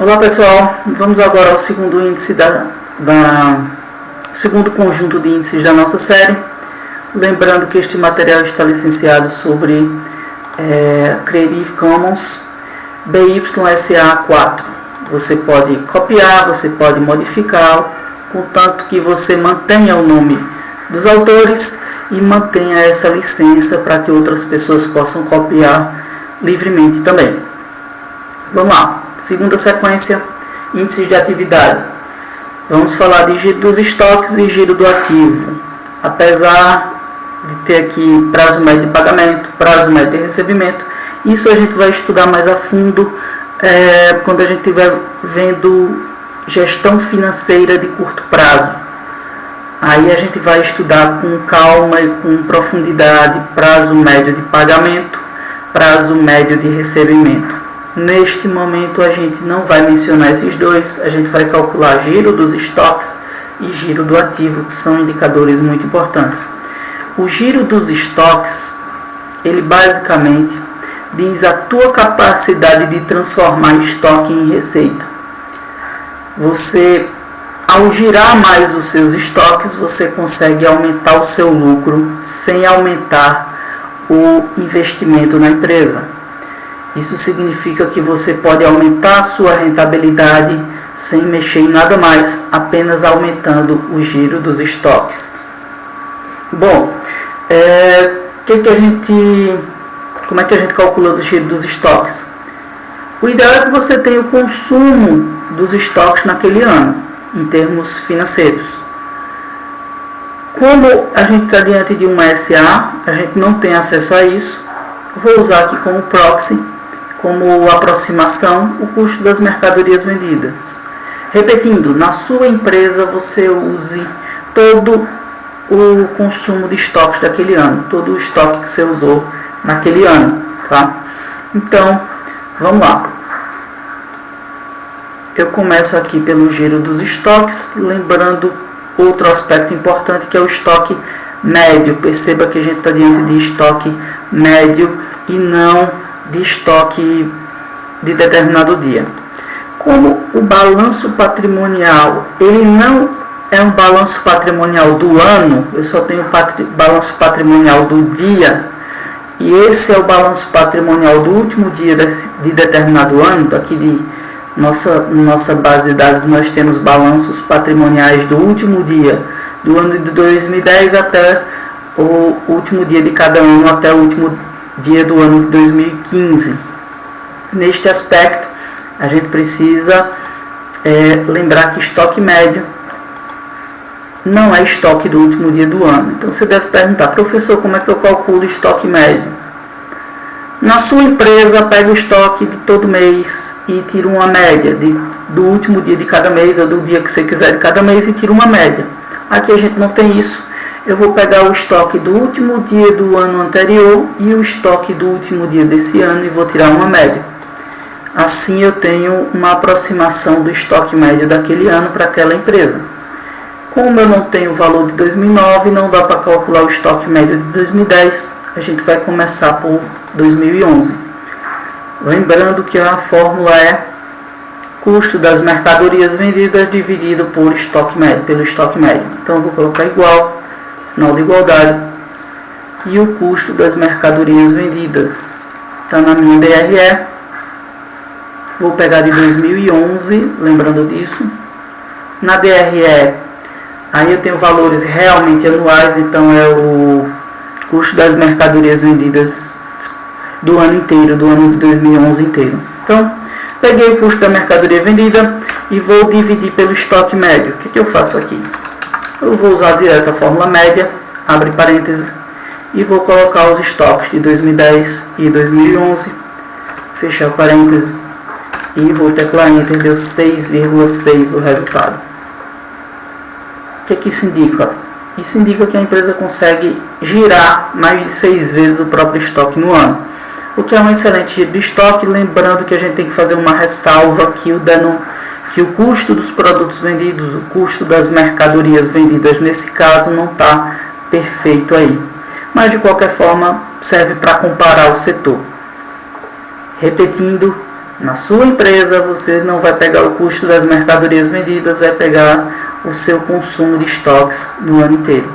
Olá pessoal, vamos agora ao segundo índice segundo conjunto de índices da nossa série. Lembrando que este material está licenciado sobre Creative Commons BY-SA4. Você pode copiar, você pode modificar, contanto que você mantenha o nome dos autores e mantenha essa licença para que outras pessoas possam copiar livremente também. Vamos lá. Segunda sequência, índices de atividade. Vamos falar de giro dos estoques e giro do ativo. Apesar de ter aqui prazo médio de pagamento, prazo médio de recebimento, isso a gente vai estudar mais a fundo quando a gente estiver vendo gestão financeira de curto prazo. Aí a gente vai estudar com calma e com profundidade prazo médio de pagamento, prazo médio de recebimento. Neste momento a gente não vai mencionar esses dois, a gente vai calcular giro dos estoques e giro do ativo, que são indicadores muito importantes. O giro dos estoques, ele basicamente diz a tua capacidade de transformar estoque em receita. Você, ao girar mais os seus estoques, você consegue aumentar o seu lucro sem aumentar o investimento na empresa. Isso significa que você pode aumentar a sua rentabilidade sem mexer em nada mais, apenas aumentando o giro dos estoques. Bom, como é que a gente calcula o giro dos estoques? O ideal é que você tenha o consumo dos estoques naquele ano, em termos financeiros. Como a gente está diante de uma SA, a gente não tem acesso a isso, vou usar aqui como proxy, como aproximação, o custo das mercadorias vendidas. Repetindo, na sua empresa você use todo o consumo de estoques daquele ano, todo o estoque que você usou naquele ano, tá? Então, vamos lá. Eu começo aqui pelo giro dos estoques, lembrando outro aspecto importante que é o estoque médio. Perceba que a gente está diante de estoque médio e não de estoque de determinado dia. Como o balanço patrimonial, ele não é um balanço patrimonial do ano, eu só tenho balanço patrimonial do dia, e esse é o balanço patrimonial do último dia de determinado ano. Daqui de nossa base de dados nós temos balanços patrimoniais do último dia do ano de 2010 até o último dia de cada ano, até o último dia do ano de 2015. Neste aspecto, a gente precisa lembrar que estoque médio não é estoque do último dia do ano. Então você deve perguntar: professor, como é que eu calculo estoque médio? Na sua empresa, pega o estoque de todo mês e tira uma média do último dia de cada mês ou do dia que você quiser de cada mês e tira uma média. Aqui a gente não tem isso. Eu vou pegar o estoque do último dia do ano anterior e o estoque do último dia desse ano e vou tirar uma média. Assim eu tenho uma aproximação do estoque médio daquele ano para aquela empresa. Como eu não tenho o valor de 2009, não dá para calcular o estoque médio de 2010, a gente vai começar por 2011. Lembrando que a fórmula é custo das mercadorias vendidas dividido por estoque médio, pelo estoque médio. Então eu vou colocar igual, sinal de igualdade, e o custo das mercadorias vendidas está na minha DRE. Vou pegar de 2011, lembrando disso. Na DRE, aí eu tenho valores realmente anuais, então é o custo das mercadorias vendidas do ano inteiro, do ano de 2011 inteiro. Então, peguei o custo da mercadoria vendida e vou dividir pelo estoque médio. O que eu faço aqui? Eu vou usar direto a fórmula média, abre parênteses, e vou colocar os estoques de 2010 e 2011, fechar parênteses, e vou teclar Enter, deu 6,6 o resultado. O que isso indica? Isso indica que a empresa consegue girar mais de 6 vezes o próprio estoque no ano, o que é um excelente giro de estoque. Lembrando que a gente tem que fazer uma ressalva que o custo dos produtos vendidos, o custo das mercadorias vendidas nesse caso não está perfeito aí. Mas de qualquer forma serve para comparar o setor. Repetindo, Na sua empresa, você não vai pegar o custo das mercadorias vendidas, vai pegar o seu consumo de estoques no ano inteiro.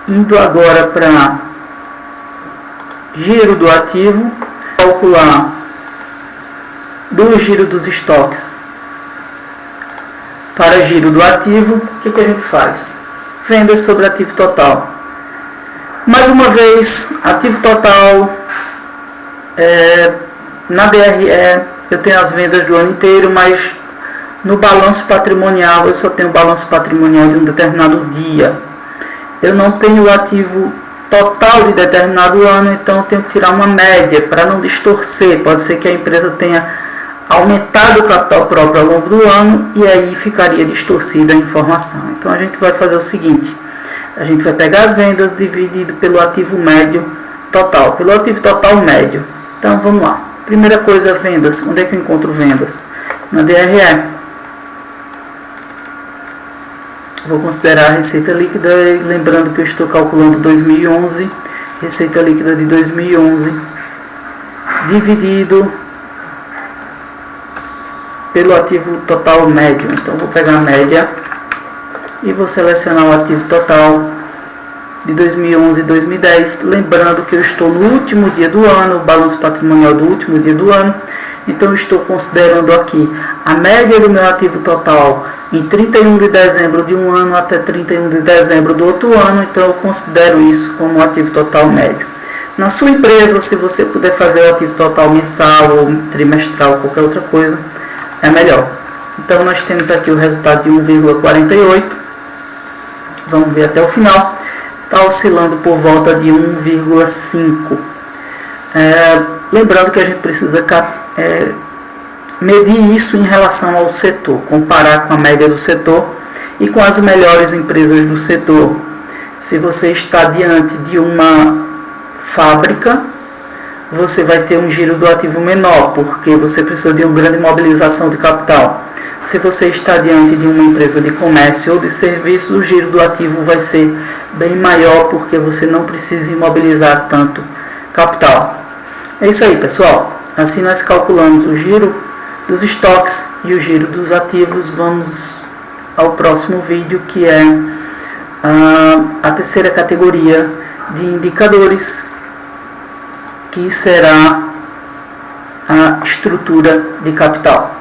Indo agora para giro do ativo, calcular do giro dos estoques para giro do ativo, o que a gente faz? Vendas sobre ativo total. Mais uma vez, ativo total, na DRE eu tenho as vendas do ano inteiro, mas no balanço patrimonial eu só tenho o balanço patrimonial de um determinado dia. Eu não tenho o ativo total de determinado ano, então eu tenho que tirar uma média para não distorcer. Pode ser que a empresa tenha aumentado o capital próprio ao longo do ano e aí ficaria distorcida a informação. Então a gente vai fazer o seguinte: a gente vai pegar as vendas dividido pelo ativo médio total, pelo ativo total médio. Então vamos lá. Primeira coisa, vendas. Onde é que eu encontro vendas? Na DRE. Vou considerar a receita líquida, lembrando que eu estou calculando 2011, receita líquida de 2011, dividido pelo ativo total médio. Então vou pegar a média e vou selecionar o ativo total de 2011 e 2010, lembrando que eu estou no último dia do ano, o balanço patrimonial do último dia do ano, então eu estou considerando aqui a média do meu ativo total em 31 de dezembro de um ano até 31 de dezembro do outro ano, então eu considero isso como ativo total médio. Na sua empresa, se você puder fazer o ativo total mensal ou trimestral, qualquer outra coisa, é melhor. Então nós temos aqui o resultado de 1,48, vamos ver até o final, está oscilando por volta de 1,5. Lembrando que a gente precisa medir isso em relação ao setor, comparar com a média do setor e com as melhores empresas do setor. Se você está diante de uma fábrica, você vai ter um giro do ativo menor, porque você precisa de uma grande mobilização de capital. Se você está diante de uma empresa de comércio ou de serviços, o giro do ativo vai ser bem maior, porque você não precisa imobilizar tanto capital. É isso aí, pessoal. Assim nós calculamos o giro dos estoques e o giro dos ativos. Vamos ao próximo vídeo, que é a terceira categoria de indicadores, que será a estrutura de capital.